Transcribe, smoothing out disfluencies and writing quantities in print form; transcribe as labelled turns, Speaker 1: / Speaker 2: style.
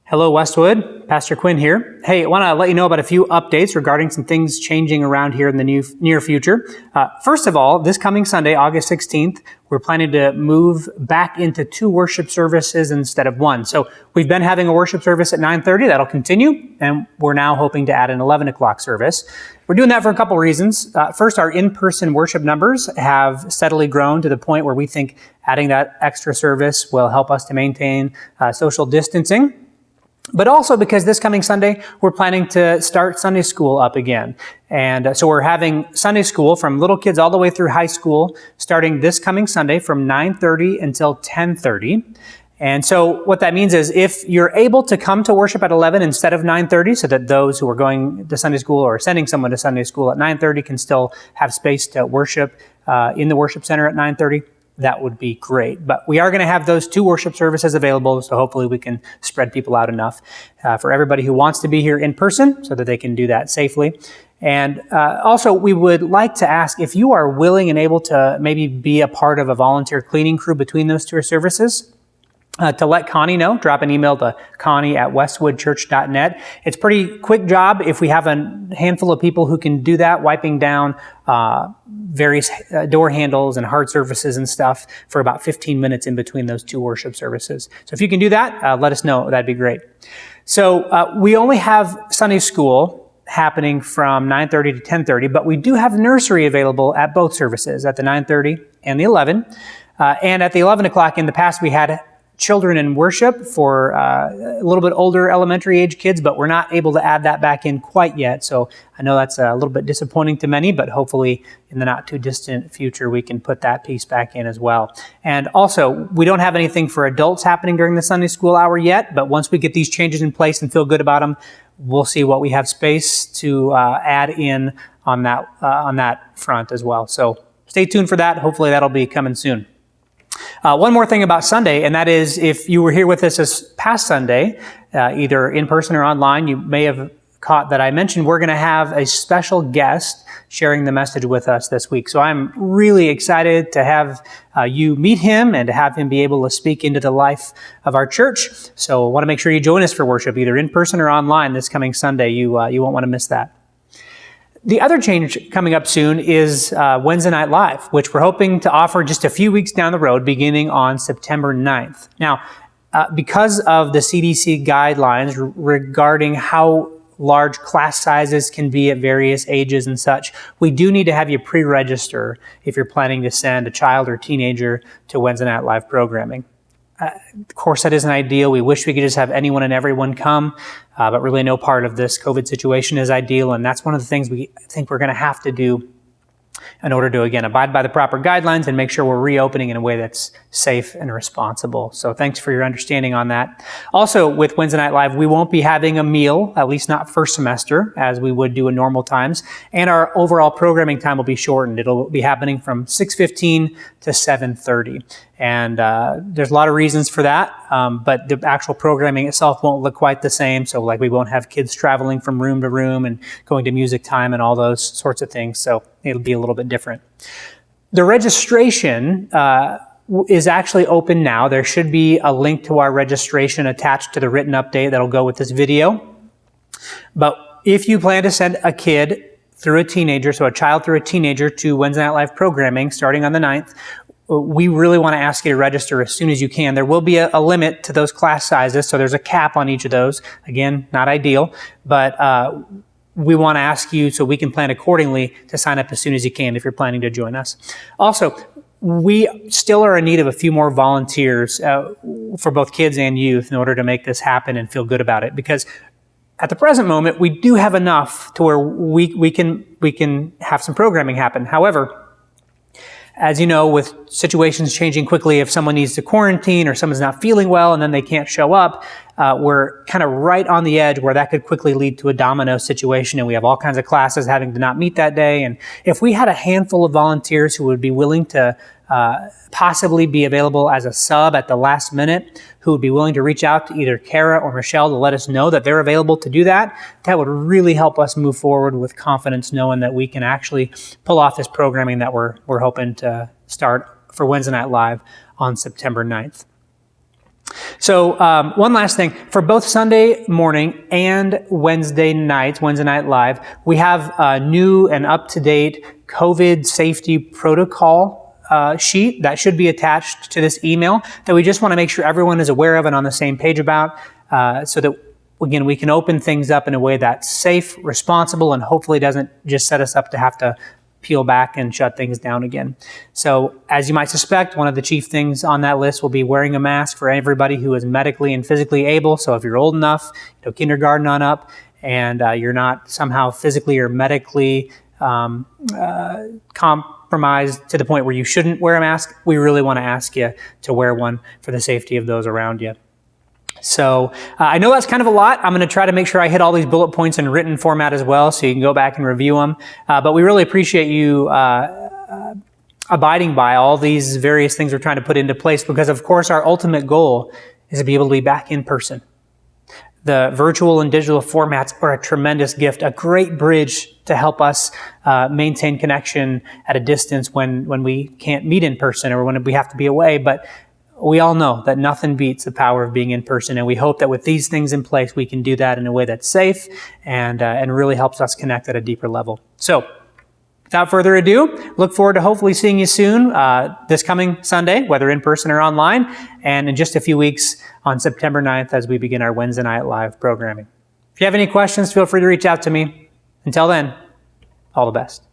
Speaker 1: Hello, Westwood. Pastor Quinn here. Hey, I want to let you know about a few updates regarding some things changing around here in the near future. First of all, this coming Sunday, August 16th, we're planning to move back into 2 worship services instead of 1. So we've been having a worship service at 9:30. That'll continue, and we're now hoping to add an 11 o'clock service. We're doing that for a couple reasons. First, our in-person worship numbers have steadily grown to the point where we think adding that extra service will help us to maintain social distancing. But also because this coming Sunday, we're planning to start Sunday school up again. And so we're having Sunday school from little kids all the way through high school, starting this coming Sunday from 9:30 until 10:30. And so what that means is if you're able to come to worship at 11 instead of 9:30, so that those who are going to Sunday school or sending someone to Sunday school at 9:30 can still have space to worship in the worship center at 9:30, that would be great. But we are going to have those 2 worship services available, so hopefully we can spread people out enough for everybody who wants to be here in person so that they can do that safely. And also, we would like to ask if you are willing and able to maybe be a part of a volunteer cleaning crew between those 2 services. To let Connie know, drop an email to connie@westwoodchurch.net. It's a pretty quick job if we have a handful of people who can do that, wiping down various door handles and hard surfaces and stuff for about 15 minutes in between those 2 worship services. So if you can do that, let us know. That'd be great. So we only have Sunday school happening from 9:30 to 10:30, but we do have nursery available at both services, at the 9:30 and the 11. And at the 11 o'clock in the past, we had children in worship for a little bit older elementary age kids, but we're not able to add that back in quite yet. So I know that's a little bit disappointing to many, but hopefully in the not too distant future, we can put that piece back in as well. And also, we don't have anything for adults happening during the Sunday school hour yet, but once we get these changes in place and feel good about them, we'll see what we have space to add in on that front as well. So stay tuned for that. Hopefully that'll be coming soon. One more thing about Sunday, and that is if you were here with us this past Sunday, either in person or online, you may have caught that I mentioned we're going to have a special guest sharing the message with us this week. So I'm really excited to have you meet him and to have him be able to speak into the life of our church. So I want to make sure you join us for worship, either in person or online this coming Sunday. You won't want to miss that. The other change coming up soon is Wednesday Night Live, which we're hoping to offer just a few weeks down the road, beginning on September 9th. Now, because of the CDC guidelines regarding how large class sizes can be at various ages and such, we do need to have you pre-register if you're planning to send a child or teenager to Wednesday Night Live programming. Of course, that isn't ideal. We wish we could just have anyone and everyone come, but really no part of this COVID situation is ideal, and that's one of the things we think we're going to have to do in order to, again, abide by the proper guidelines and make sure we're reopening in a way that's safe and responsible. So thanks for your understanding on that. Also, with Wednesday Night Live, we won't be having a meal, at least not first semester, as we would do in normal times, and our overall programming time will be shortened. It'll be happening from 6:15 to 7:30. And there's a lot of reasons for that, but the actual programming itself won't look quite the same. So like we won't have kids traveling from room to room and going to music time and all those sorts of things. So it'll be a little bit different. The registration is actually open now. There should be a link to our registration attached to the written update that'll go with this video. But if you plan to send a kid through a teenager, so a child through a teenager to Wednesday Night Live programming starting on the 9th, we really want to ask you to register as soon as you can. There will be a limit to those class sizes, so there's a cap on each of those. Again, not ideal, but we want to ask you so we can plan accordingly to sign up as soon as you can if you're planning to join us. Also, we still are in need of a few more volunteers for both kids and youth in order to make this happen and feel good about it, because at the present moment, we do have enough to where we can have some programming happen. However, as you know, with situations changing quickly, if someone needs to quarantine or someone's not feeling well and then they can't show up, we're kind of right on the edge where that could quickly lead to a domino situation, and we have all kinds of classes having to not meet that day. And if we had a handful of volunteers who would be willing to possibly be available as a sub at the last minute, who would be willing to reach out to either Kara or Michelle to let us know that they're available to do that, that would really help us move forward with confidence, knowing that we can actually pull off this programming that we're hoping to start for Wednesday Night Live on September 9th. So one last thing, for both Sunday morning and Wednesday Night Live, we have a new and up-to-date COVID safety protocol sheet that should be attached to this email that we just want to make sure everyone is aware of and on the same page about, so that, again, we can open things up in a way that's safe, responsible, and hopefully doesn't just set us up to have to peel back and shut things down again. So as you might suspect, one of the chief things on that list will be wearing a mask for everybody who is medically and physically able. So if you're old enough, kindergarten on up, and you're not somehow physically or medically compromised to the point where you shouldn't wear a mask, we really want to ask you to wear one for the safety of those around you. So I know that's kind of a lot. I'm going to try to make sure I hit all these bullet points in written format as well, so you can go back and review them. But we really appreciate you abiding by all these various things we're trying to put into place, because of course our ultimate goal is to be able to be back in person. The virtual and digital formats are a tremendous gift, a great bridge to help us maintain connection at a distance when we can't meet in person or when we have to be away. But we all know that nothing beats the power of being in person, and we hope that with these things in place, we can do that in a way that's safe and really helps us connect at a deeper level. So, without further ado, look forward to hopefully seeing you soon this coming Sunday, whether in person or online, and in just a few weeks on September 9th as we begin our Wednesday Night Live programming. If you have any questions, feel free to reach out to me. Until then, all the best.